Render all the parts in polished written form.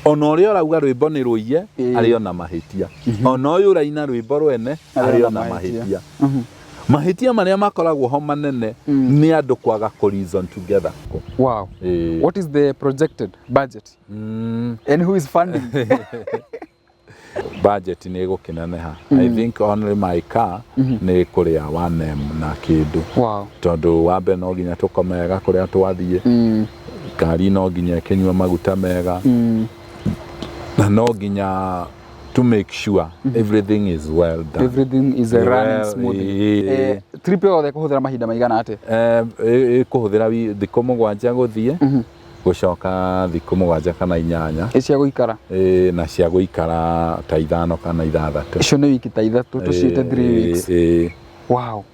ona uria urauga rwimbo ni ruiye ari ona mahitia ona uyu uraina rwimbo rwene ari ona mahitia mahitia maria makoragwo ho manene ni andu kwaga ku reason together. Wow. What is the projected budget and who is funding? Budget ni gukineneha. I think only my car ni kuria 1M na kindu. Wow. Tondu wambe no nginya tukomega kuria twathie ngari no nginya Kinyua maguta mega na no nginya to make sure everything is well done. Everything is running smoothly. Trip yo kuhuthira mahinda maigana ate? Kuhuthira thikũ 7 guthie gucoka thikũ 7 kana 8 cia guikara na cia guikara ta 5 kana 6. Icio ni wiki ta 3 tuciite 3 weeks. Wow.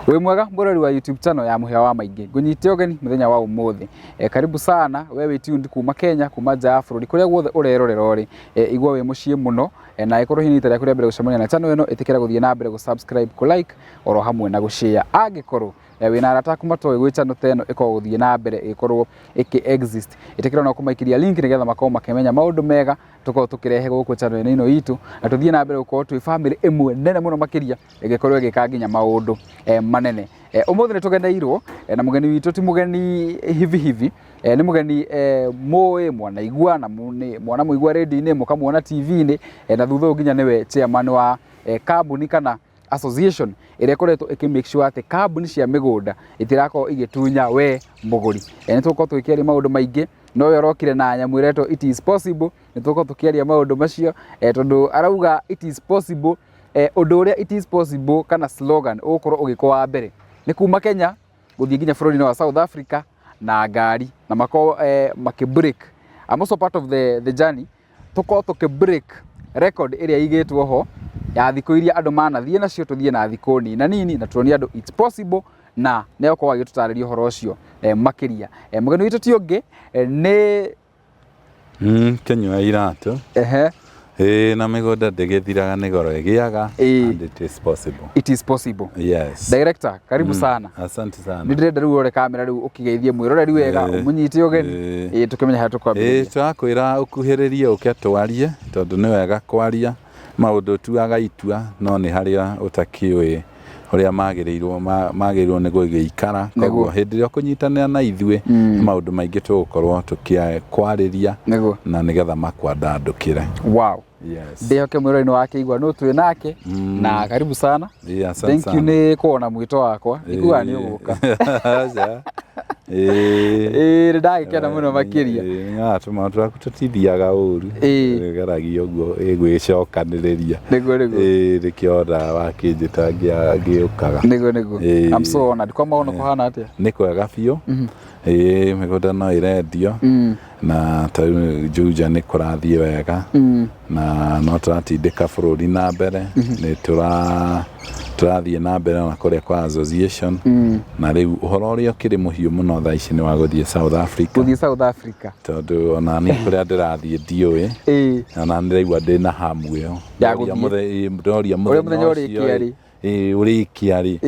We mwega mborori wa YouTube channel ya Muhia wa Maingi. Ngunyite ogeni muthenya wa umuthi. Karibu sana wewe tuned kuma Kenya kuma nja ya bururi kuria guothe urerorera uri. Igwa we mucie muno na ikorwo hini tare kuria mbere gucemania na channel eno itikira guthie na mbere subscribe ku like oro hamwe na gushare. Agikorwo wina arata kuma toy gwi channel teno iko guthie na mbere ikorwo iki exist. Itikira no kumaikiria link nigetha makao makemenya maundu mega tuko tukirehe guku channel ino itu na tuthie na mbere gukorwo twi family imwe nene muno makiria igikorwo igika nginya maundu manene. Umuthi ni tugeneirwo na mugeni witu ti mugeni hivi ni mugeni moe mwana igwa na mwana muigwa radio-ini mukamuona TV-ini na thutha nginya niwe chairman wa kambuni kana association iria koretwo make sure ati kambuni cia migunda itirako igitunya we muguri. Ni tuko twikiaria maundu maingi no yo rokire na nyamu ireto it is possible ni tuko tukiaria maundu macio tondu arauga it is possible undu uria it is possible kana slogan ukorwo ugikwa mbere ni kuma Kenya guthie nginya bururi wa South Africa na ngari na mako makibreak. I'm also part of the journey tuko break record iria igitwo ho ya thikũ iria andu manathie nacio tuthie na thikũ nini na turonia andu it's possible na neo kwa gitutariria horo ucio makiria. Mugeni witu ti ungi ni Kinyua iratu na migunda ndigithiraga ni goro igiaga and it is possible. It is possible. Yes. Director, karibu sana. Asante sana. Ndirenda riu ore kamera riu ukigeithie mwiroreri wega umunyite ogeni tukimenya ha tukwambia. Twakwira ukuhiririe uketwarie tondu ni wega kwaria maundu tuaga itua no ni haria utakiwe uria magirirwo ni gugiikara koguo hindi ria kunyitanira na ithue maundu maingi tugukorwo tukikwariria na nigetha makwandandukire. Wow. Yes. Ndehoke mwirori ni wake igwa no twi nake na karibu sana. Thank you ni kuona mwito wakwa igwa ni uguka. Ndagikena muno makiria ngatuma twakutitithiaga uru geragio guo igwicokaniriria rikiona wakinjita ngiukaga nigo I'm so honored kwa maono kuhana atia ni kwega biu migunda no irendio na juja ni kurathie wega na no turatindika bururi na mbere ni turathie na mbere na kuria kwa association na riu uhoro uria ukiri muhiu muno thaa ici ni wa guthie South Africa tondu ona ni kuria ndirathie ndiui na ndiraigua ndina hamu iyo ndoria muthenya urikiari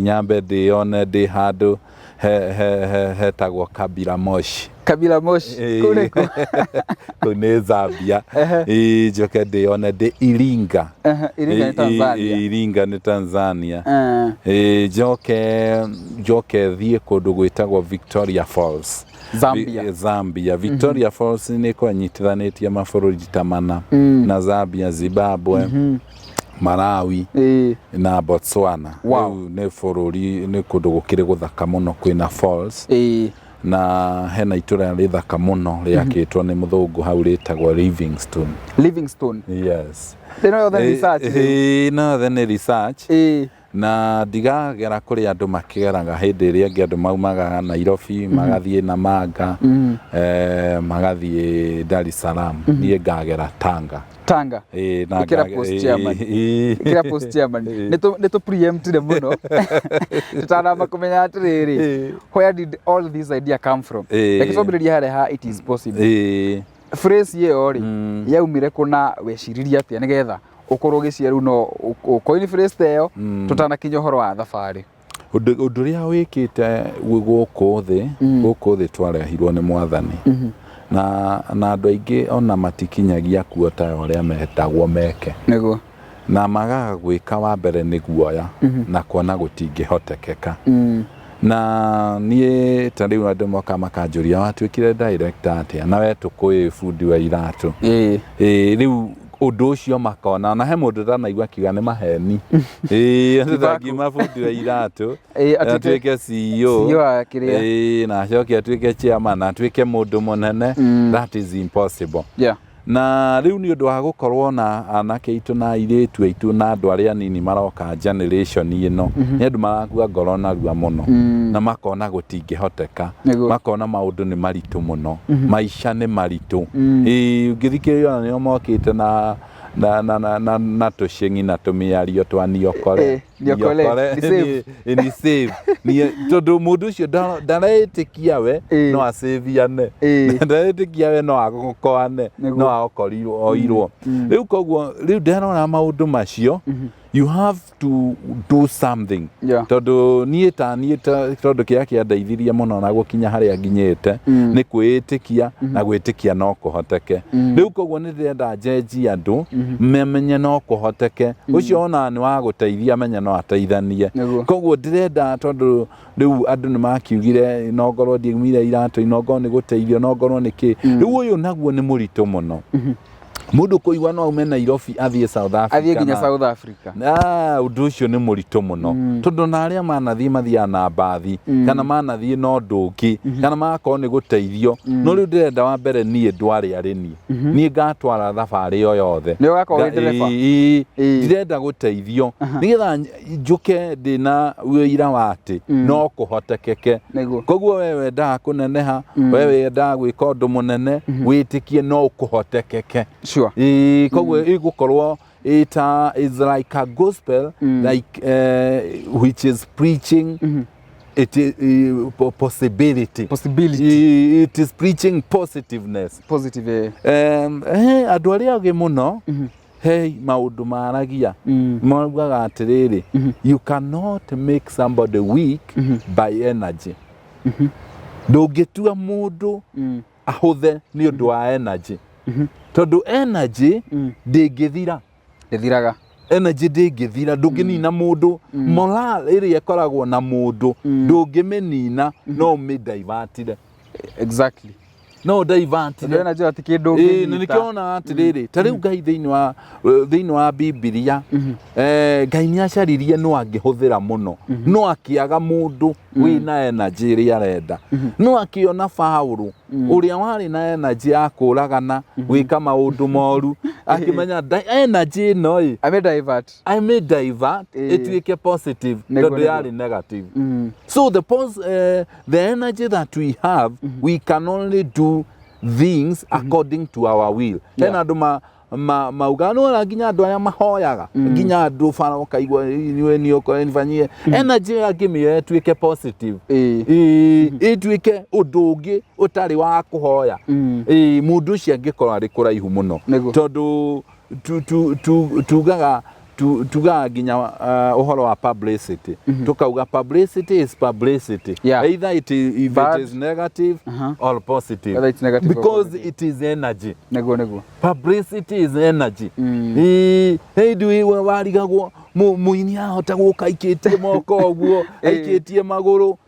nyambe ndione ndi handu hetagwo Kabila Moshi kureko kune Zambia njoke ndione ndi Iringa ni Tanzania njoke thie kundu gwitagwo Victoria Falls Zambia. Victoria Falls ni kwanyitithanitie mabururi ta mana na Zambia, Zimbabwe, Malawi na Botswana. Ni bururi ni kundu gukire guthaka muno kwina falls na hena itura rithaka muno riakitwo ni muthungu hau ritagwo Livingstone. Yes. Then research na ndigagera kuri andu makigeraga hindi ria andu maumaga Nairobi magathie Namanga magathie Dar es Salaam nie ngagera Tanga na kira post chairman neto preempted muno tutana makumenya atiriri where did all this idea come from like somebody ha it is possible phrase ye ori yaumire kuna weciriria atia nigetha ukorwo giciaru no coin phrase eo tutanakinya horo wa thabari undu ria wikite guku thi twarehirwo ni mwathani na andu aingi ona matikinyagia kuota uria metagwo meke niguo na magaga gwika wa mbere ni guoya na kuona gutingihotekeka na nie tariu andu moka makanjuria watwikire director atia na we tukui fundi wa iratu riu undu ucio makona na he mundu ndanaigua kiuga ni maheni ndangi mabundi wa iratu atwike CEO na acoke atwike chairman atwike mundu munene that is impossible na riu ni undu wa gukorwo na anake itu na iritu itu na andu aria nini maroka generation ino ni andu marakua ngoro na rua muno na makona gutingihoteka makona maundu ni maritu muno maisha ni maritu ngithikiriria ni mokite na tushingi na tumiario twa niokore ni save ni tondu mundu ucio ndaretikia we no asaviane ndaretikia we no agokoane no agokorirwo oirwo riu koguo riu nderona maundu macio you have to do something tondu nie tondu kia ndeithirie muno na gukinya haria nginyite ni kwitikia na gwitikia no kuhoteke riu koguo ni ndenda jeji andu memenye no kuhoteke ucio ona ni wa guteithia menye no ateithanie koguo ndirenda tondu riu andu ni makiugire no ngorwo ndiumire iratu no ngorwo ni guteithio no ngorwo ni ki riu uyu naguo ni murito muno mundu kuigwa no aume Nairobi athie South Africa athie ginya South Africa undu ucio ni murito muno tondu na aria manathie mathia na mbathi kana manathie no ndungi kana makorwo ni guteithio no riu ndirenda wa mbere nie ndwari ari nie ngatwara thabari yo yothe ni wakorwo ndireba ndirenda guteithio nigetha njuke ndina wira wati no kuhotekeke koguo wewe nda kuneneha wewe nda gwika undu munene witikie no kuhotekeke koguo igukorwo it is like a gospel like which is preaching it is possibility it is preaching positiveness andu aria agi muno hey maundu maragia maugaga atiriri you cannot make somebody weak by energy ndungitua mundu ahuthe ni undu wa energy tondu energy ndingithira energy ndingithira ndunginina mundu moral iria ikoragwo na mundu ndungimenina no umidivertire exactly no divertire energy atikindu nikiona atiriri tariu Ngai thiini wa Biblia Ngai ni acaririe no angihuthira muno no akiaga mundu wina energy iria arenda no akiona Paulo uria wari na energy ya kuragana gwika maundu moru akimenya energy no I may divert it positive tondu yari negative so the energy that we have we can only do things according to our will tena andu mauga no na nginya andu aya mahoyaga nginya andu fara ukaigwa ni uko nifanyie energy yakimie tuike positive tuike udungi utari wa kuhoya mundu ucio angikorwo ari kuraihu muno tondu tugaga nginya uhoro wa publicity tukauga publicity is publicity either it is negative or positive because it is energy publicity is energy hey do warigagwo muini ahota guka ikite moko oguo aikitie maguru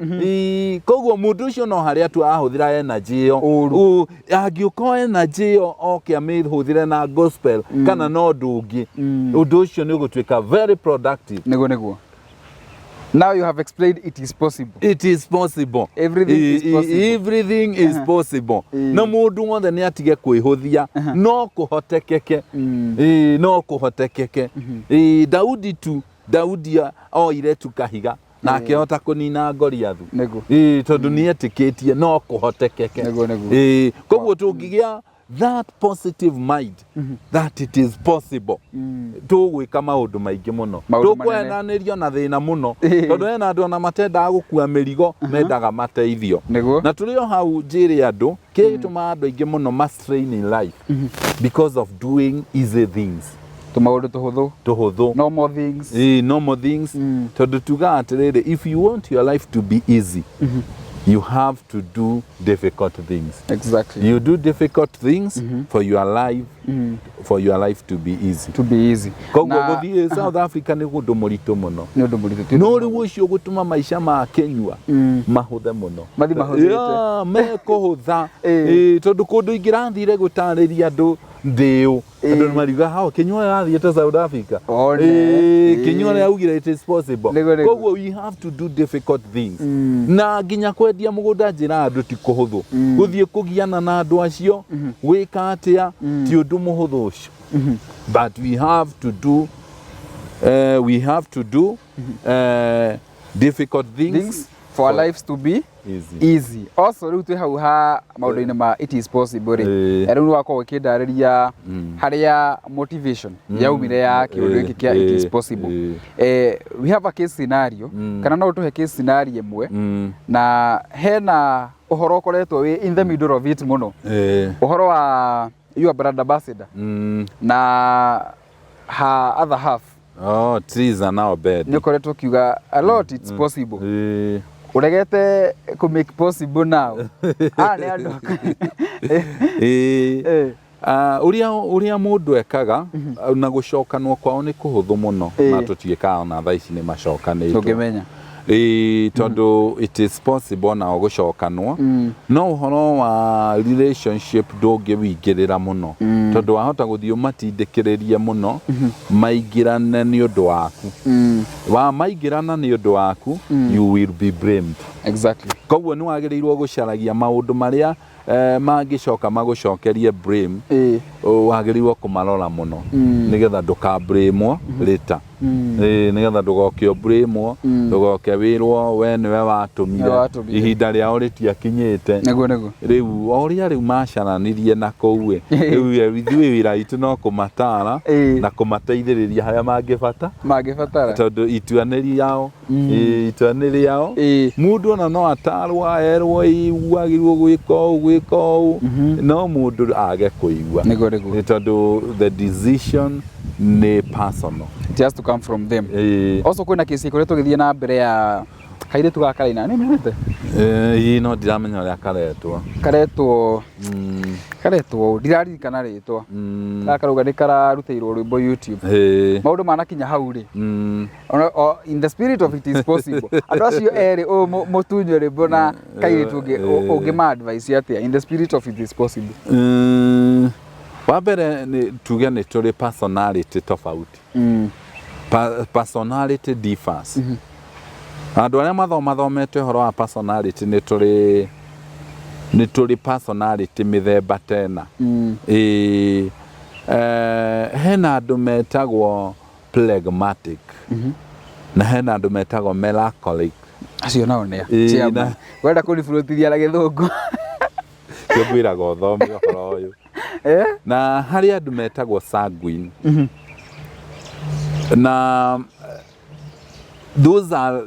koguo mundu ucio no haria tu ahuthira energy yo agiuko energy yo oke amihũthire na gospel kana no ndungi undu ucio ni gutwika very productive niguo now you have explained it is possible everything is possible no mundu wothe ni atige kwihuthia no kuhotekeke no kuhotekeke Daudi oire tu kahiga na akihota kunina Goliathu tondu ni etikitie no kuhotekeke koguo tungigia that positive mind that it is possible tugwika maundu maingi muno tukwenanirio na thina muno tondu ena andu na matenda gukua mirigo mendaga mateithio na tulio hau njiri andu kituma andu aingi muno strain in life because of doing easy things tumaundu tuhuthu normal things normal things tondu tuga atiriri if you want your life to be easy you have to do difficult things. Exactly. You do difficult things for your life to be easy. Koguo guthii South Africa ni gundu muritu muno. Ni undu muritu. No riu ucio gutuma maisha ma Kinyua mahuthe muno. Mathi mahuthite. Mekuhutha. Tondu kundu ingirathire gutariria andu thiu. Andu mariuga how Kinyua yathiite South Africa. Kinyua yaugire it is possible. Koguo we have to do difficult things. Na nginya kwendia mugunda njira andu ti kuhuthu. Guthii kugiana na andu acio wika atia ti undu muhuthu ucio. But we have to do difficult things for our lives to be easy. Also riu twi hau ha maundu-ini ma it is possible riu ni wakorwo ukindariria haria motivation yaumire ya kiundu giki kia it is possible. We have a case scenario kana no tuhe case scenario imwe na hena uhoro ukoretwo wi in the middle of it muno uhoro wa your brand ambassador na her other half trees are now bed ni ukoretwo kiuga a lot it's possible uregete ku make possible now ni andu uria mundu ekaga na gucokanwo kwao ni kuhuthu muno na tutiikaga na thaa ici ni macokanitwo tungimenya tondu it is possible na gucokanwo no uhoro wa relationship ndungĩwingĩrĩra muno tondu wahota guthii matindĩkĩrĩrie muno maingĩrane ni undu waku wa maingĩrana ni undu waku you will be blamed. Exactly. Koguo ni wagĩrĩirwo gucaragia maundu maria mangicoka magucokerie blame wagĩrĩirwo kumarora muno nigetha ndukablamwo later nigetha ndugokio blamwo ndugoke wirwo we niwe watumire ihinda riao ritiakinyite riu oria riu macaranirie na kou riu ithuĩ wĩra witũ no kumatara na kumateithĩrĩria haria mangibatara tondu ituanĩri yao mundu ona no atarwo erwo wagĩrĩirwo gwĩka ũũ no mundu age kũigua tondu the decision ni personal. It has to come from them. Also kwina kesi ikoretwo githie na mbere ya kairitu ga karaina ni menete no ndiramenya uria karetwo ndiraririkana ritwa karuga ni kararuteirwo rwimbo YouTube maundu manakinya hau ri in the spirit of it is possible andu acio eri mutunyo rwimbo na kairitu ungima advice atia in the spirit of it is possible. Wabere ni tuge ni turi personality tofauti personality differs andu aria mathomete horo wa personality ni turi personality mithemba tena hena andu metagwo phlegmatic na hena andu metagwo melancholic acio nao ni wenda kunifurutithia na githungu kwĩraga ũthome ũhoro ũyũ na harĩ andũ metagwo sanguine na those are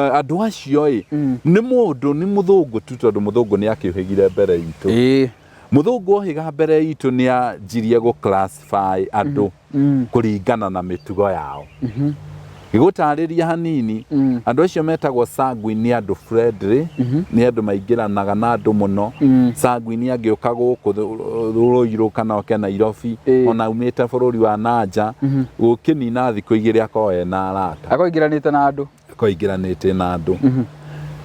andũ acio nĩ mũndũ nĩ mũthũngũ tu tondũ mũthũngũ nĩ akĩũhĩgire mbere itũ mũthũngũ ohiga mbere itũ nĩ anjirie gũ classify andũ kũringana na mĩtugo yao gĩgũtarĩria hanini andũ acio metagwo sanguine nĩ andũ friendly nĩ andũ maingĩranaga na andũ mũno sanguine angĩũka gũkũ rũrũirũ kana oke Nairobi ona umĩte bũrũri wa nanja gũkĩnina thikũ igĩrĩ akorwo ena arata akoingĩranĩte na andũ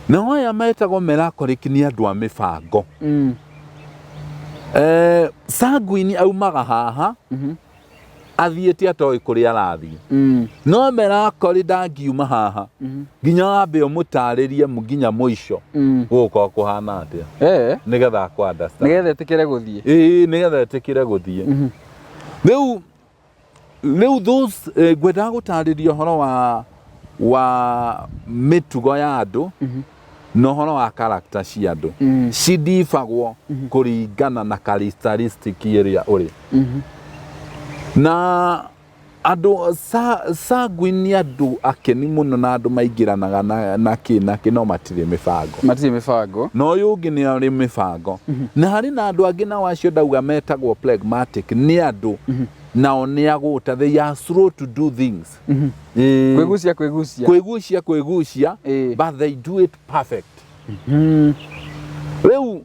na aya metagwo melancholic nĩ andũ a mĩbango sanguine aumaga haha athiĩte atoĩ kũrĩa arathiĩ no melancholic ndangiuma haha nginya wambe ũmũtarĩrie nginya mũico gũgũkorwo kũhana atĩa nĩgetha akũ understand nĩgetha ĩtĩkĩre gũthiĩ rĩu those ngwendaga gũtarĩria ũhoro wa mĩtugo ya andũ na ũhoro wa character cia andũ cidifagwo kũringana na characteristic ĩrĩa ũrĩ na andu sanguine andu akeni muno na andu maingiranaga na kĩ no matirĩ mĩbango no uyu ungi nĩ arĩ mĩbango na harĩ na andu angĩ na wacio ndauga metagwo phlegmatic nĩ andu nao nĩ agũta, they are slow to do things. Kwĩgucia, but they do it perfect. Rĩu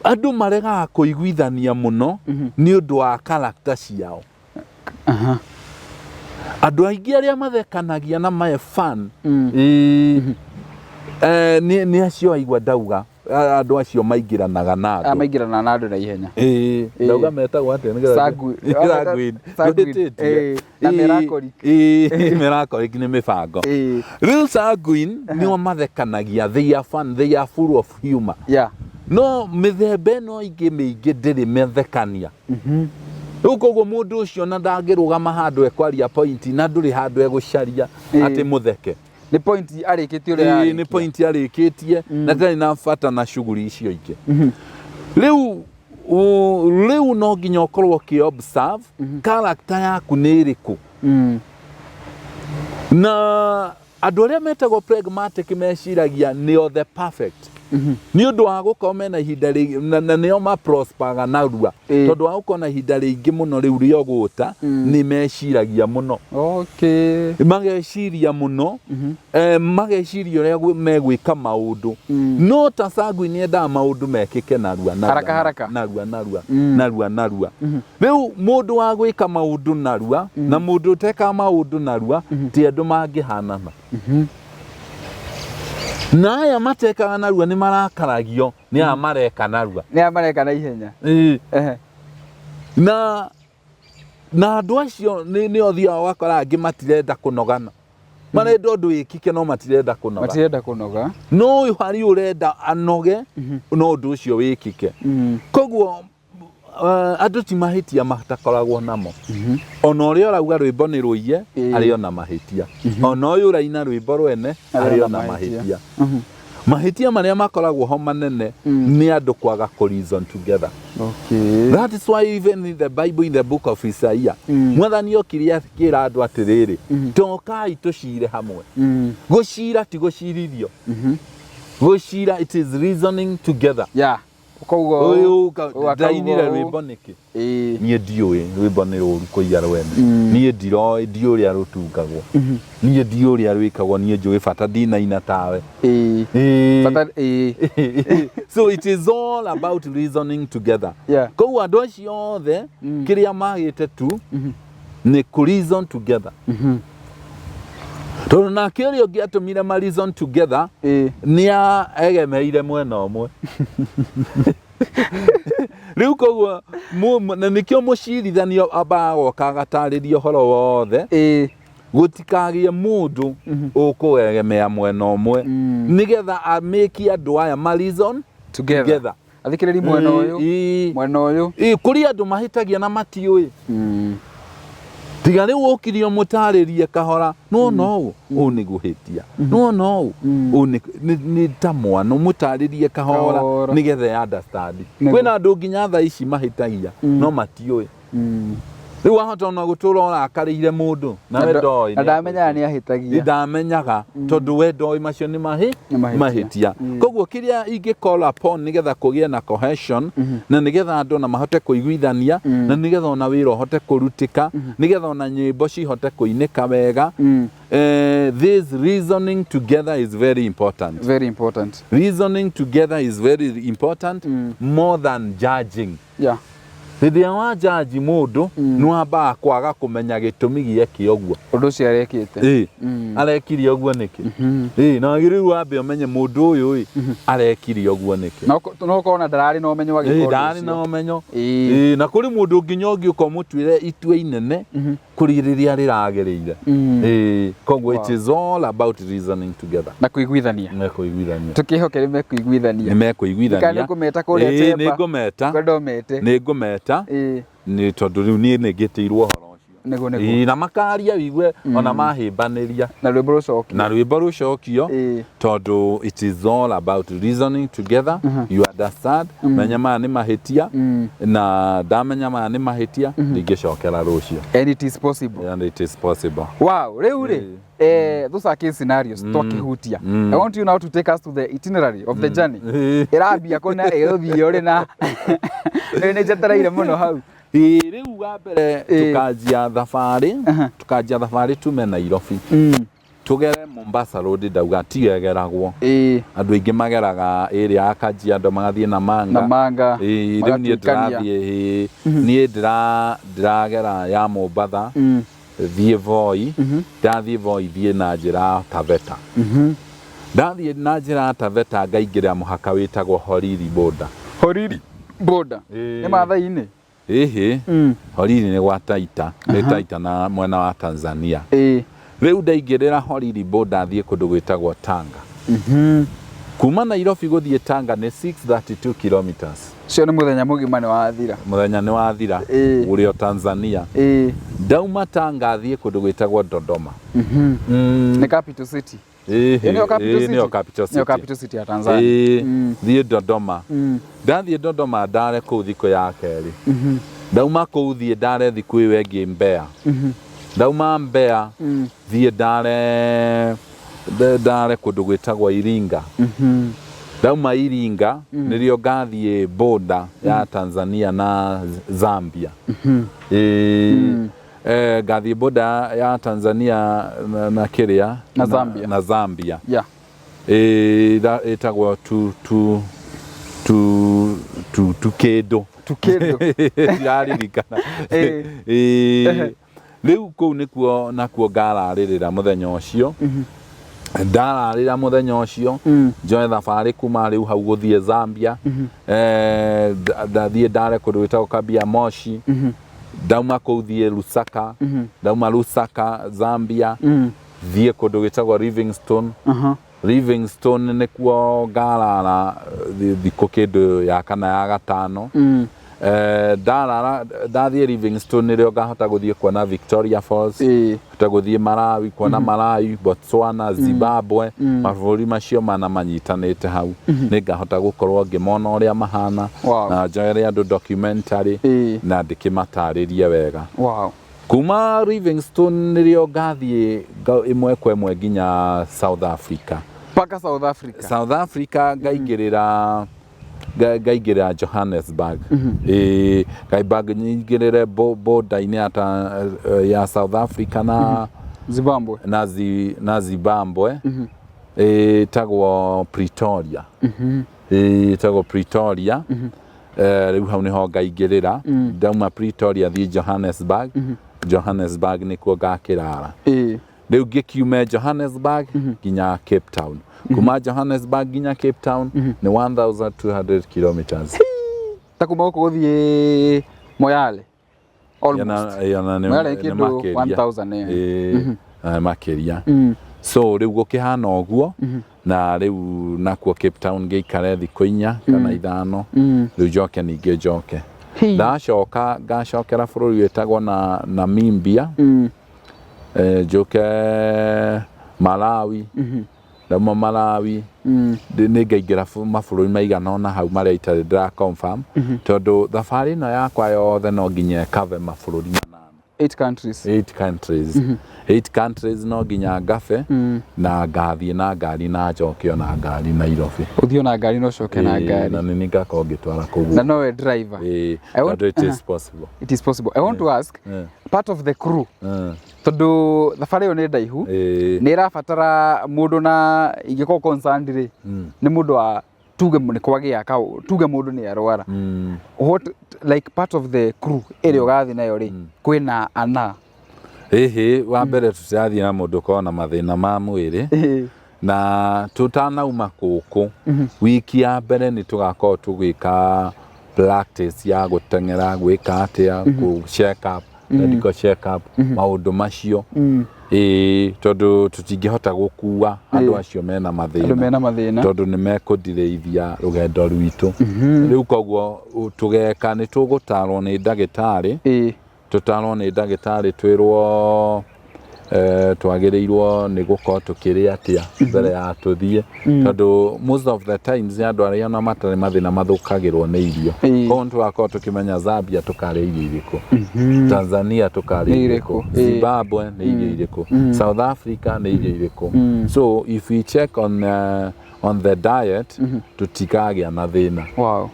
andũ maregaga kũiguithania mũno nĩ ũndũ wa character ciao. Andũ aingĩ arĩa mathekanagia na my fun nĩ acio aigua ndauga andũ acio maingĩranaga na andũ. Maingĩrana na andũ na ihenya. Ndauga metagwo atĩa nĩgetha Sanguine. Na Miracle nĩ mĩbango. Rĩu Sanguine nĩo mathekanagia, they are fun, they are full of humor. No mĩthemba ĩno mĩingĩ ndĩrĩ methekania. Rĩu koguo mũndũ ũcio na ndangĩrũgama handũ ekwaria point na ndũrĩ handũ egũcaria atĩ mũtheke. Nĩ point arĩkĩtie ũrĩa arĩkĩtie. Nĩ point arĩkĩtie na ndarĩ na bata na shughuli icio ingĩ. Rĩu no nginya ũkorwo ũkĩ-observe character yaku nĩ ĩrĩkũ. Na andũ arĩa metagwo pragmatic meciragia nĩo the perfect. Nĩ ũndũ wa gũkorwo mena ihinda na nĩo maprosperaga narua, tondũ wa gũkorwo na ihinda rĩingĩ mũno rĩu rĩa ũgũta nĩ meciragia mũno. Mageciria mũno, mageciria ũrĩa megwĩka maũndũ. No ta Sanguine nĩendaga maũndũ mekĩke narua. Rĩu mũndũ wa gwĩka maũndũ narua na mũndũ ũtekaga maũndũ narua ti andũ mangĩhanana. Na aya matekaga narua nĩ marakaragio nĩ aya mareka narua. Nĩ aya mareka na ihenya. Na andũ acio nĩo thiaga ũgakora angĩ matirenda kũnogana. Marenda ũndũ wĩkike no matirenda kũnoga. No ũyũ harĩ ũrenda anoge no ũndũ ũcio wĩkike. Koguo andũ ti mahĩtia matakoragwo namo. Ona ũrĩa ũrauga rwĩmbo nĩ rũiye arĩ ona mahĩtia. Ona ũyũ ũraina rwĩmbo rwene arĩ ona mahĩtia. Mahĩtia marĩa makoragwo ho manene nĩ andũ kwaga reason together. That is why even in the Bible, in the book of Isaiah, Mwathani okire akĩra andũ atĩrĩrĩ, tokai tũcire hamwe. Gũcira ti gũcirithio. Gũcira, it is reasoning together. Koguo ndainire rwĩmbo nĩkĩ? Niĩ ndiũĩ rwĩmbo nĩ rũru kũiya rwene. Niĩ ndiũĩ ũrĩa rũtungagwo. Niĩ ndiũĩ ũrĩa rwĩkagwo, niĩ njũĩ bata ndinaina tawe. So it is all about reasoning together. Koguo andũ acio othe kĩrĩa magĩte tu nĩ reason together. Tondũ nake ũrĩa ũngĩ atũmire ma reason together nĩ egemeire mwena ũmwe. Rĩu koguo na nĩkĩo mũcirithania ambaga goka agatarĩria ũhoro wothe gũtikagĩe mũndũ ũkũegemea mwena ũmwe nĩgetha amĩkie andũ aya ma reason together. Athikĩrĩria mwena ũyũ. Kũrĩ andũ mahĩtagia na matiũĩ. Tiga rĩu ũkirio mũtarĩrie kahora no ũũ nĩ guhĩtia. No ũũ nĩ ta mwana mũtarĩrie kahora nĩgetha understand. Kwĩna andũ nginya thaa ici mahĩtagia no matiũĩ. Rĩu wahota ona gũtũra ũrakarĩire mũndũ na we ndoĩ. Ndamenyaga nĩ ahĩtagia. Ndamenyaga tondũ we ndoĩ macio nĩ mahĩtia. Koguo kĩrĩa ingĩ call upon nĩgetha kũgĩe na cohesion na nĩgetha andũ na mahote kũiguithania na nĩgetha ona wĩra ũhote kũrutĩka, nĩgetha ona nyĩmbo cihote kũinĩka wega. This reasoning together is very important. Reasoning together is very important more than judging. Rĩrĩa wa judge mũndũ nĩ wambaga kwaga kũmenya gĩtũmi gĩake ũguo. Ũndũ ũcio arekĩte. Arekire ũguo nĩkĩ? Na rĩu wambe ũmenye mũndũ ũyũ arekire ũguo nĩkĩ? No ũkorwo ndararĩ na ũmenyo wa gĩkorwo. Ndararĩ na ũmenyo. Na kũrĩ mũndũ nginya ũngĩũka ũmũtuĩre itua inene kũrĩ rĩrĩa rĩragereire. Koguo it is all about reasoning together. Na kũiguithania. Tũkĩhoke nĩ mekũiguithania. Nĩ mekũiguithania. Kana ngũmeta kũrĩa temba. Nĩngũmeta. Nĩ tondũ rĩu niĩ nĩngĩtĩirwo ũhoro ũcio. Na makaria wigue ona mahĩmbanĩria. Na rwĩmbo rũcokio. Tondũ it is all about reasoning together. You understand? Menya maya nĩ mahĩtia. Na ndamenya maya nĩ mahĩtia ndingĩcokera rũciũ. And it is possible. Wow, rĩu rĩ. Those are case scenarios twakihutia. I want you now to take us to the itinerary of the journey. Irambia kona ĩgũthiĩ ũrĩ na nĩ njetereire mũno hau. Riu wa mbere tukanjia thabari tume Nairobi tugere Mombasa road ndauga tigegeragwo andu aingi mageraga area akajia andu magathie na manga riu nie ndirathie nie ndiragera ya Mombasa thie Voi ndathie Voi thie na njira Taveta ndathie na njira Taveta ngaingirira muhaka witagwo Horiri border ni Maathai-ini Horiri ni gwa Taita ni Taita na mwena wa Tanzania riu ndaingirira Horiri border thie kundu gwitagwo Tanga kuma Nairobi guthie Tanga ni 632 kilometers cio ni muthenya mugima ni wathira urio Tanzania ndauma Tanga thie kundu gwitagwo Dodoma ni capital city nio capital city ya Tanzania thie Dodoma ndathie Dodoma ndare kuu thiko ya keri ndauma kuu thie ndare thiko iyo ingi Mbeya ndauma Mbeya thie ndare kundu gwitagwo Iringa ndauma Iringa nirio ngathie border ya Tanzania na Zambia ngathie border ya Tanzania na Kenya na Zambia itagwo tukedo yaririkana riu kuu nikuo nakuo ngararirira muthenya ucio ndararira muthenya ucio njoe thabari kuma riu hau guthie Zambia ndathie ndare kundu gwitagwo Kabia Moshi ndauma kuu thie Lusaka ndauma Lusaka Zambia thie kundu gwitagwo Livingstone nikuo ngarara thiko kindu ya kana ya gatano ndathie Livingstone nirio ngahota guthie kuona Victoria Falls hota guthie Malawi kuona Malawi Botswana Zimbabwe mabũrũri macio mana manyitanite hau ningahota gukorwo ngimona uria mahana na njoere andu documentary na ndikimataririe wega kuma Livingstone nirio ngathie imwe kwa imwe nginya South Africa South Africa ngaingirira Johannesburg ngaingirire border-ini ya South Africa na Zimbabwe tagwo Pretoria riu hau niho ngaingirira ndauma Pretoria thie Johannesburg nikuo ngakirara riu ngikiume Johannesburg nginya Cape Town kuma Johannesburg nginya Cape Town ni 1200 kilometers takuma uko guthie Moyale Moyale kindu 1000 makiria so riu gukihana uguo na riu nakuo Cape Town ngeikare thiko 4 kana 5 riu njoke ningi njoke ngacokera bururi witagwo na Namibia njoke Malawi ndauma Malawi ningaingira mabũrũri maigana ona hau maria itari ndira confirm tondu thabari no yakwa yothe no nginya kave mabũrũri 8 countries no nginya ngabe na ngathie na ngari na njokio na ngari Nairobi uthio na ngari no coke na ngari na nini ngakorwo ngitwara kugu na no driver it is possible I want to ask part of the crew tondu thabari yo ni ndaihu ni irabatara mundu na ingiko concerned ri ni mundu wa tuge ni kwagia ka tuge mundu ni arwara what like part of the crew ere ugathi nayo ri kwina ana wa mbere tutathie na mundu ko na mathina ma mwiri na tutanauma kuku wiki ya mbere ni tugakorwo tugika practice ya gutengera gwika atia ku check up medical check up maundu macio tondu tutingihota gukua andu acio mena mathina tondu ni mekudireithia rugendo rwitu riu koguo tugeka ni tugutarwo ni ndagitari twirwo twagĩrĩirwo nĩ gũkorwo tũkĩrĩ atĩa mbere ya tũthiĩ tondũ most of the times andũ arĩa ona matarĩ mathĩna mathũkagĩrwo nĩ irio koguo tũgakorwo tũkĩmenya Zambia tũkarĩa irio irĩkũ Tanzania tũkarĩa irĩkũ Zimbabwe nĩ irio irĩkũ South Africa nĩ irio irĩkũ so if we check on the diet tutikagĩa na thĩna.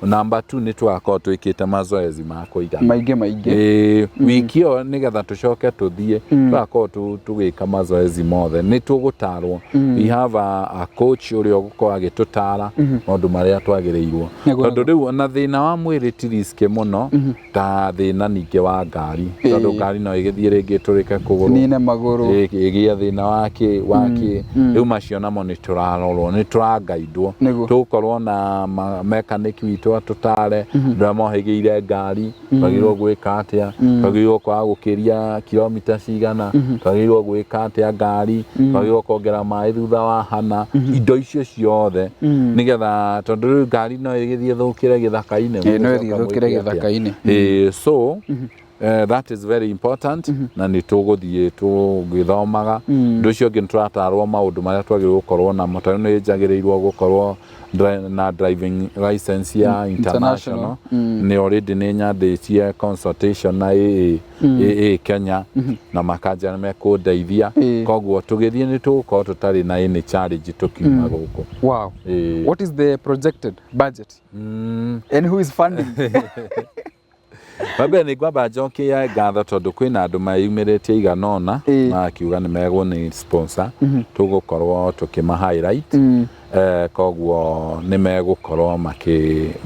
Number 2 nĩ tũgakorwo twĩkĩte mazoezi ma kũigana maingĩ wiki ĩyo nĩgetha tũcoke tũthiĩ tũgakorwo tũgĩka mazoezi mothe nĩ tũgũtarwo we have a coach ũrĩa ũgũkorwo agĩtũtara maũndũ marĩa twagĩrĩirwo tondũ rĩu ona thĩna wa mwĩrĩ ti risk mũno ta thĩna ningĩ wa ngari tondũ ngari no ĩgĩthiĩ rĩngĩ tũrĩke kũgũrũ nine magũrũ ĩgĩe thĩna wake rĩu macio namo nĩ tũrarorwo nĩ tũrangaidwo tũkorwo na mechanic witũ atũtare ndũrĩa mohĩgĩire ngari twagĩrĩirwo gwĩka atĩa twagĩrĩirwo kwaga gũkĩria kilomita cigana twagĩrĩirwo gwĩka atĩa ngari twagĩrĩirwo kuongerera maĩ thutha wa hana indo icio ciothe nĩgetha tondũ rĩu ngari no ĩgĩthiĩ thũkĩre gĩthaka-inĩ no ĩgĩthiĩ thũkĩre gĩthaka-inĩ so that is very important na nĩ tũgũthiĩ tũgĩthomaga ũndũ ũcio ũngĩ nĩ tũratarwo maũndũ marĩa twagĩrĩirwo gũkorwo namo tondũ nĩ njagĩrĩirwo gũkorwo na driving license ya international nĩ already nĩ nyandĩtie consultation na Kenya na makanja nĩ mekũndeithia koguo tũgĩthiĩ nĩ tũgũkorwo tũtarĩ na any challenge tũkiuma gũkũ. What is the projected budget and who is funding? Wambere nĩ ngwamba njokie ngatho tondũ kwĩna andũ meyumĩrĩtie igana ũna makiuga nĩ megwo nĩ sponsor tũgũkorwo tũkĩma highlight koguo nĩ megũkorwo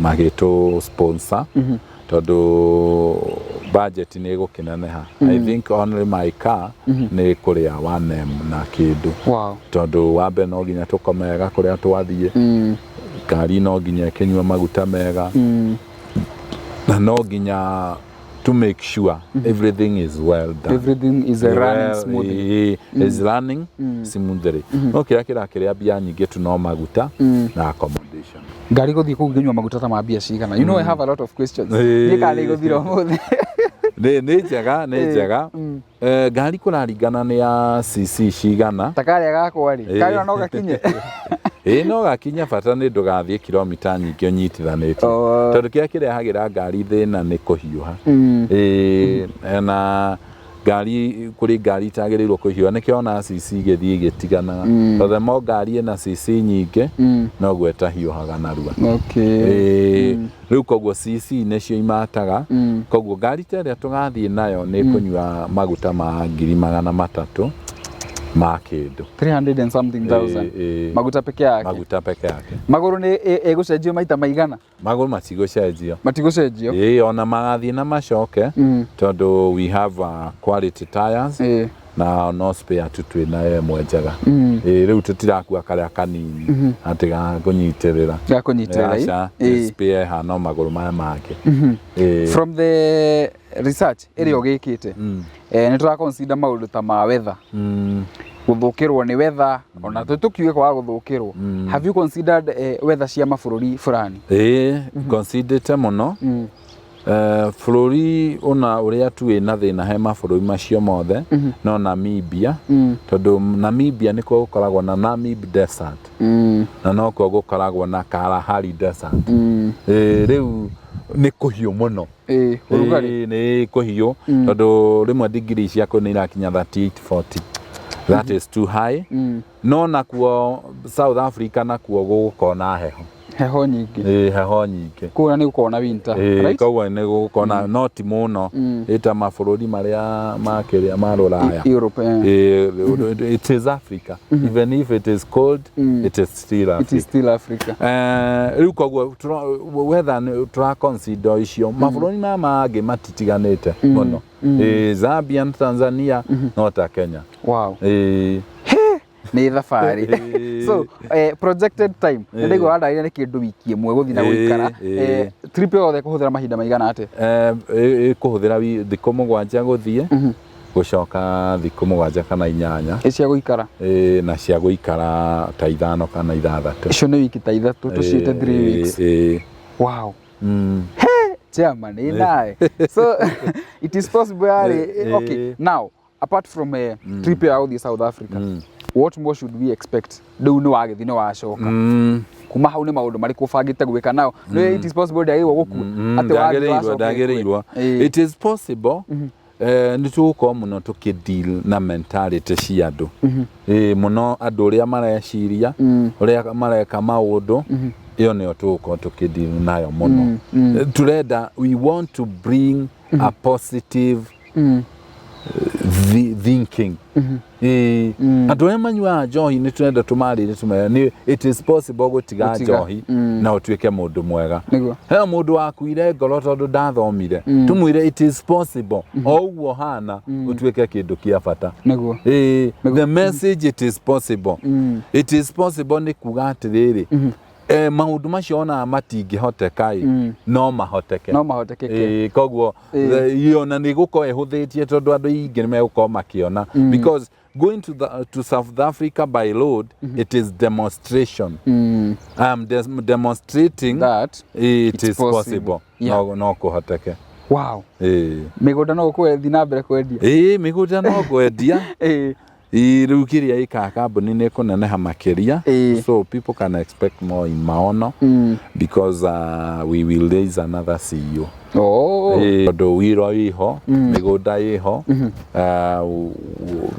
magĩtũ sponsor tondũ budget nĩ ĩgũkĩneneha I think only my car nĩ kũrĩa 1M na kĩndũ tondũ wambere no nginya tũkomega kũrĩa twathiĩ ngari no nginya ĩkĩnyua maguta mega na no nginya to make sure everything is well done. Everything is running smoothly. Is running smoothly. No kĩrĩa mbia nyingĩ tu no maguta na accommodation. Ngari gũthiĩ kũu ngĩnyua maguta ta ma mbia cigana. You know I have a lot of questions. Niĩ ngari gũthira ũmũthĩ. Nĩ njega. Ngari kũraringana nĩ ya cc cigana. Ta karĩa gakwa rĩ. Karĩa no gakinye. No gakinya bata nĩ ndũgathiĩ kilomita nyingĩ ũnyitithanĩtie tondũ kĩrĩa kĩrehagĩra ngari thĩna nĩ kũhiũha na ngari kũrĩ ngari itagĩrĩirwo kũhiũha nĩkĩo ona cc igĩthiĩ igĩtiganaga tondũ mo ngari ĩna cc nyingĩ noguo ĩtahiũhaga narua rĩu koguo cc nĩcio imataga koguo ngari ta ĩrĩa tũgathiĩ nayo nĩ kũnyua maguta ma 300,000 ma kĩndũ 300 and something thousand maguta peke yake magũrũ nĩ ĩgũcenjio maita maigana magũrũ matigũcenjio ona magathiĩ na macoke tondũ we have quality tires na no spare tu twĩna ĩmwe njega rĩu tũtirakua karĩa kanini atĩ gakũnyitĩrĩra spare hano magũrũ maya mangĩ from the research ĩrĩa ũgĩkĩte nĩ tũra consider maũndũ ta ma weather gũthũkĩrwo nĩ weather ona tũkiuge kwa gũthũkĩrwo have you considered weather cia mabũrũri fulani considerate mũno bũrũri ona ũrĩa tu wĩna thĩna he mabũrũri macio mothe no Namibia tondũ Namibia nĩkuo gũkoragwo na Namib Desert na nokuo gũkoragwo na Kalahari Desert rĩu nĩ kũhiũ mũno nĩ kũhiũ tondũ rĩmwe degree ciako nĩ irakinya 38-40 that is too high no nakuo South Africa nakuo gũgũkorwo na heho nyingĩ kuona nĩ gũkorwo na winter right koguo nĩ gũkorwo na no ti mũno ĩta mabũrũri marĩa makĩrĩa ma Rũraya Europe it is Africa even if it is cold it is still Africa rĩu koguo weather tũra consider icio mabũrũri maya mangĩ matitiganĩte mũno Zambia na Tanzania no ta Kenya nĩ thabarĩ so projected time nĩ ndaigua wandarĩria nĩ kĩndũ wiki ĩmwe gũthiĩ na gũikara trip yothe kũhũthĩra mahinda maigana atĩa kũhũthĩra thikũ 7 gũthiĩ gũcoka thikũ 7 kana 8 cia gũikara na cia gũikara ta 5 kana 6 icio nĩ wiki ta 3 tũciĩte 3 weeks wow chairman nae so it is possible okay now apart from trip ya out South Africa, what more should we expect? Riu ni wagithi ni wacoka kuma hau ni maundu mariko bangite gwika nao no it is possible ndagirwo gukua ati ndagirwo it is possible ni tuko muno tukideal na mentality cia andu muno andu uria mareciria uria mareka maundu iyo ni tuko tukideal nayo muno turenda we want to bring a positive thinking andu aria manyua njohi ni turenda tumarire tumenya it is possible gutiga njohi na utuike mundu mwega he mundu wakuire ngoro tondu ndathomire tumwire it is possible o uguo hana utuike kindu kia bata the message it is possible ni kuga atiriri maundu macio ona matingihoteka no mahoteke koguo iyo na ni guko ehuthitie tondu andu ingi ni meguko makiona because going to South Africa by road it is demonstration demonstrating that it is possible no kuhoteke wow migunda no kwethi na mbere kwendia migunda no kwendia riu kiria ika kambuni ni kuneneha makiria so people can expect more in Maono because we will raise another CEO tondu wira iho migunda iho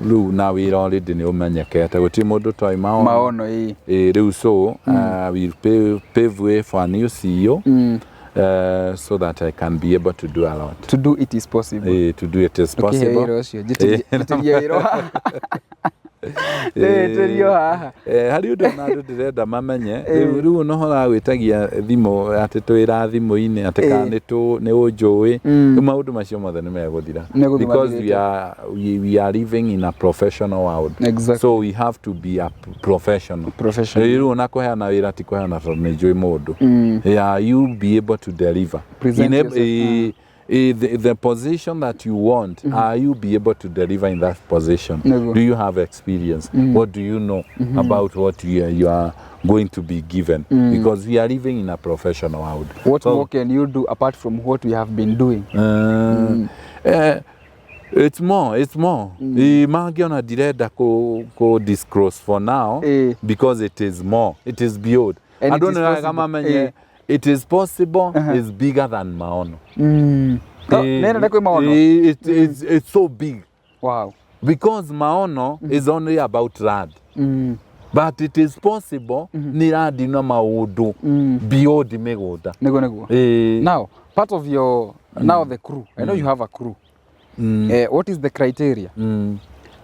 riu na wira already ni umenyekete guti mundu toi Maono riu so we pave way for a new CEO so that I can be able to do a lot. To do it is possible. To do it is possible. Hari undu na andu ndirenda mamenye riu no hora gwitagia thimu ati twira thimu-ini ati kana ni unjui maundu macio mothe ni meguthira because we are living in a professional world. Exactly. So we have to be a professional. Riu na kuheana wira ti kuheana tondu ni njui mundu you be able to deliver the position that you want, are you be able to deliver in that position? Do you have experience? What do you know about what you are going to be given? Because we are living in a professional world. What more can you do apart from what we have been doing? It's more. Mangiona direda ko disclose for now because it is more. It is beyond. I don't know kama menye it is possible. It's bigger than Maono. It's so big. Wow. Because Maono is only about rad. But it is possible ni rad no maundu beyond migunda. Now, part of your now the crew. I know you have a crew. What is the criteria?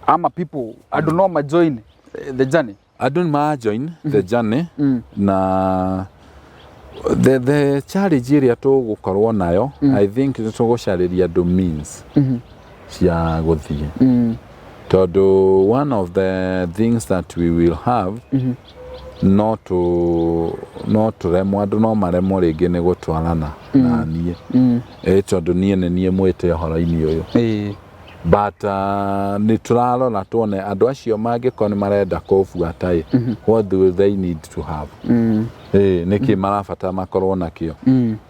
Ama people I don't know ma join the journey. I don't ma join the journey na the challenge iria tugukorwo nayo I think tugucariria andu means cia guthie tondu one of the things that we will have not to remwo andu no maremwo ringi ni gutwarana na nie tondu nie ni nie mwite horo-ini uyu but ni turarora tuone andu acio mangikorwo ni marenda kubuata what do they need to have niki marabata makorwo nakio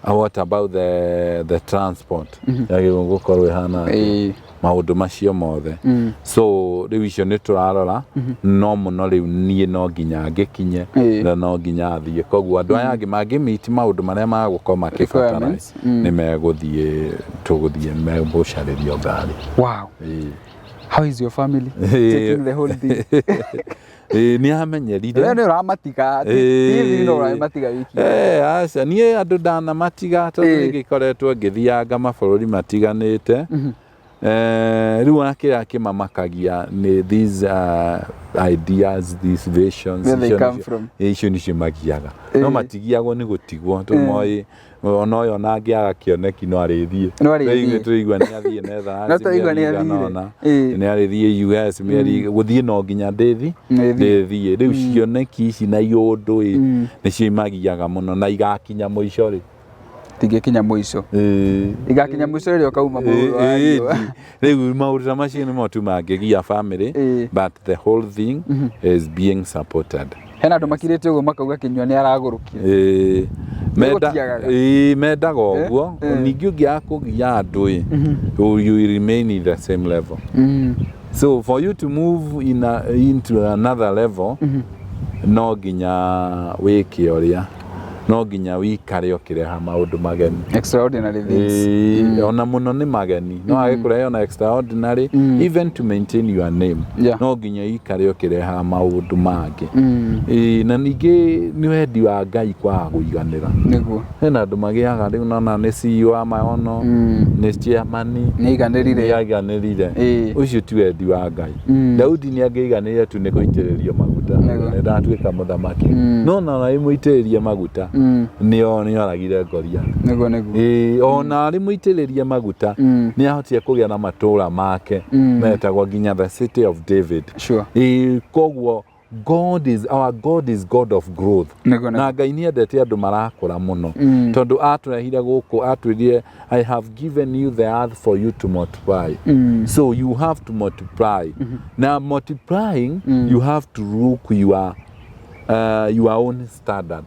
what about the transport yagirwo gukorwo ihana maundu macio mothe so riu icio ni turarora no muno riu nie no nginya ngikinye na no nginya athie koguo andu aya angi mangimit maundu maria magukorwo makibatara ni meguthie tuguthie megucaririo ngari. Wow. How is your family taking the whole thing? Ni amenyerire ni uramatiga ti no uramatiga wiki aca ni andu ndana matiga tondu ngikoretwo ngithianga mabũrũri matiganite riu akira kimamakagia ni these ideas, these visions icio nicio magiaga no matigiagwo ni gutigwo tumoi ona uyo nangiaga kioneki no arithie tuigua ni athie netha ni arithie US meri guthie no nginya ndithie riu cioneki ici na iundu nicio imagiaga muno na igakinya muico ri tigekinya muico igakinya muico ri okauma riu maundu macio ni motu mangigia family but the whole thing is being supported. Hena andu makirite uguo makauga Kinyua ni aragurukia mendaga uguo ningi ungiaga kugia andu you remain in the same level So for you to move into another level, no nginya wike uria, no nginya wikare ukireha maundu mageni. Extraordinary things. Ona muno ni mageni. No agikurehe ona extraordinary, even to maintain your name. No nginya ikare ukireha maundu mangi. Na ningi ni wendi wa Ngai kwa guiganira. Niguo. Hena andu magiaga riu nona ni CEO wa maono, ni chairman, ni iganirire. Ucio ti wendi wa Ngai. Daudi ni angeiganire tu ni guitiririo maguta. Ndatuika muthamaki. No na imuitiririe maguta. Nio aragire ngoria. Niguo. Ona ari muitiririe maguta ni ahotie kugia na matura make metagwo nginya the city of David. Sure. Kogwo our God is God of growth. Na Ngai ni endete andu marakura muno tondu aturehire guku atwirire I have given you the earth for you to multiply. So you have to multiply. Now multiplying you have to look your own standard.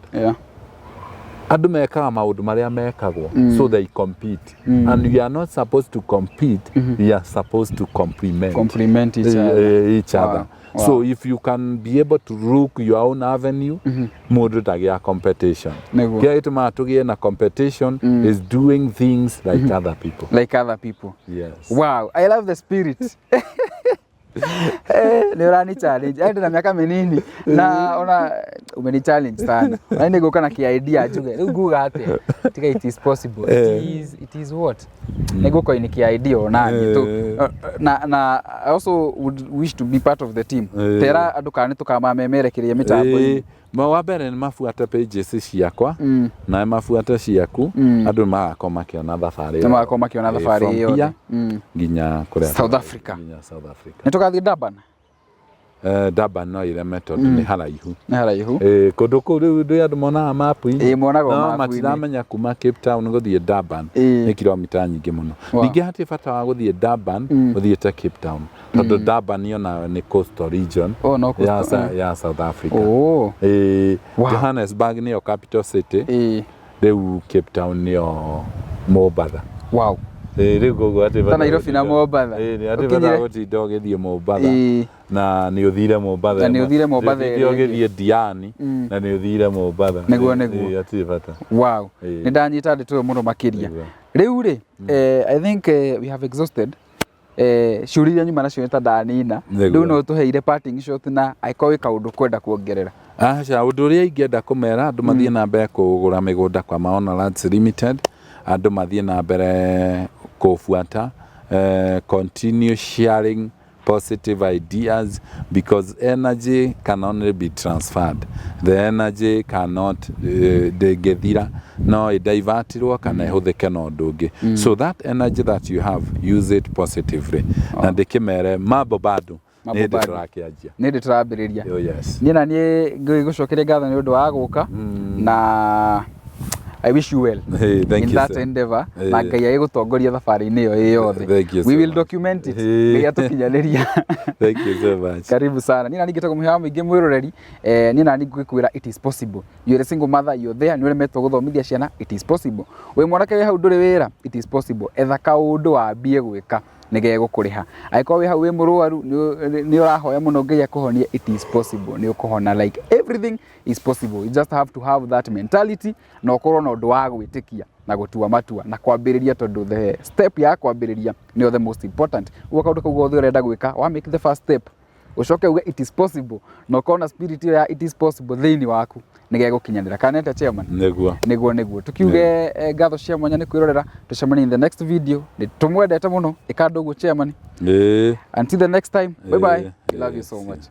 Andu mekaga maundu maria mekagwo so they compete, and we are not supposed to compete, we are supposed to complement each other. Wow. So if you can be able to look your own avenue, mundu ndagia competition. Kia ituma tugie na competition is doing things like other people. Yes. Wow, I love the spirit. Ni urani challenge. Andi na miaka minini na ona umeni challenge sana. Na ine goka na ki idea juge. Nguga ate. Tika it is possible. It is what? Negoko ni ki idea onani tu. Na I also would wish to be part of the team. Tera andu kani tukama memerekeria mitambo. Wabere ni mafuata pages ciakwa na mafuata ciaku andu magakoma makiona thabari. Magakoma makiona thabari hiyo. Nginya kuria South Africa. Nitukathi Durban. Durban no ile method ni haraihu. Kundu kuu riu andu monaga mapu-ini. Monaga mapu-ini. Matiramenya kuma Cape Town guthie Durban ni kilomita nyingi muno. Ningi hati bata wa guthie Durban guthiete Cape Town. Tondu Durban yona ni coastal region ya South Africa. Johannesburg ni capital city. Riu Cape Town ni Mombasa. Wow. Riu gogo ati bata Nairobi na Mombasa. Ni ati bata gutinda ugithie Mombasa. Na ni uthire Mombasa. Na ni uthire Mombasa. Ni ugithie Diani na ni uthire Mombasa. Niguo. Ati bata. Wow. Ni ndanyita nditwe muno makiria. Riu ri I think we have exhausted ciuria nyuma nacio ta ndanina. Riu no tuheire parting shot na aikowi kaundu kwenda kuongerera. Acha undu uria ingenda kumera andu mathie na mbere kugura migunda kwa Maono Lands Limited. Andu mathie na mbere kufuata continue sharing positive ideas, because energy can only be transferred. The energy cannot ndengethira no divertirwo kana ihuthike na undu ungi. So that energy that you have, use it positively. Na ndikimere mambo bado ni nditurakianjia, ni nditurambiriria. Yes. Ni na ni ngucokeria ngatho ni undu wa guka na I wish you well in that endeavor. Na Ngai aigutongoria thabari-ini iyo yothe. We will document it. Ngai atukinyaniria. Thank you so much. Karibu sana. Ni nani gitagwo muhewa mwingi mwiroreri. Ni nani ngwikwira it is possible. You are a single mother, you are there, ni uremetwo guthomithia ciana, it is possible. We mwanake we hau nduri wira, it is possible. Etha kaundu wambie gwika nige gukuriha. Aiko we hau we murwaru ni urahoya muno Ngai akuhonie, it is possible. Ni ukuhona, like everything is possible. You just have to have that mentality na ukorwo na undu wa gwitikia na gutua matua na kwambiriria, tondu the step ya kwambiriria ni the most important. Uwa kaundu kau gothe urenda gwika, wa make the first step, ucoke uge it is possible na ukorwo spirit ya it is possible thiini waku nige gukinyanira. Kanete chairman niguo tukiuge ngatho cia mwanya ni kwirorera. Tucemanie in the next video. Ni tumwendete muno ikandu guo chairman. Until the next time, bye bye. Love you so much.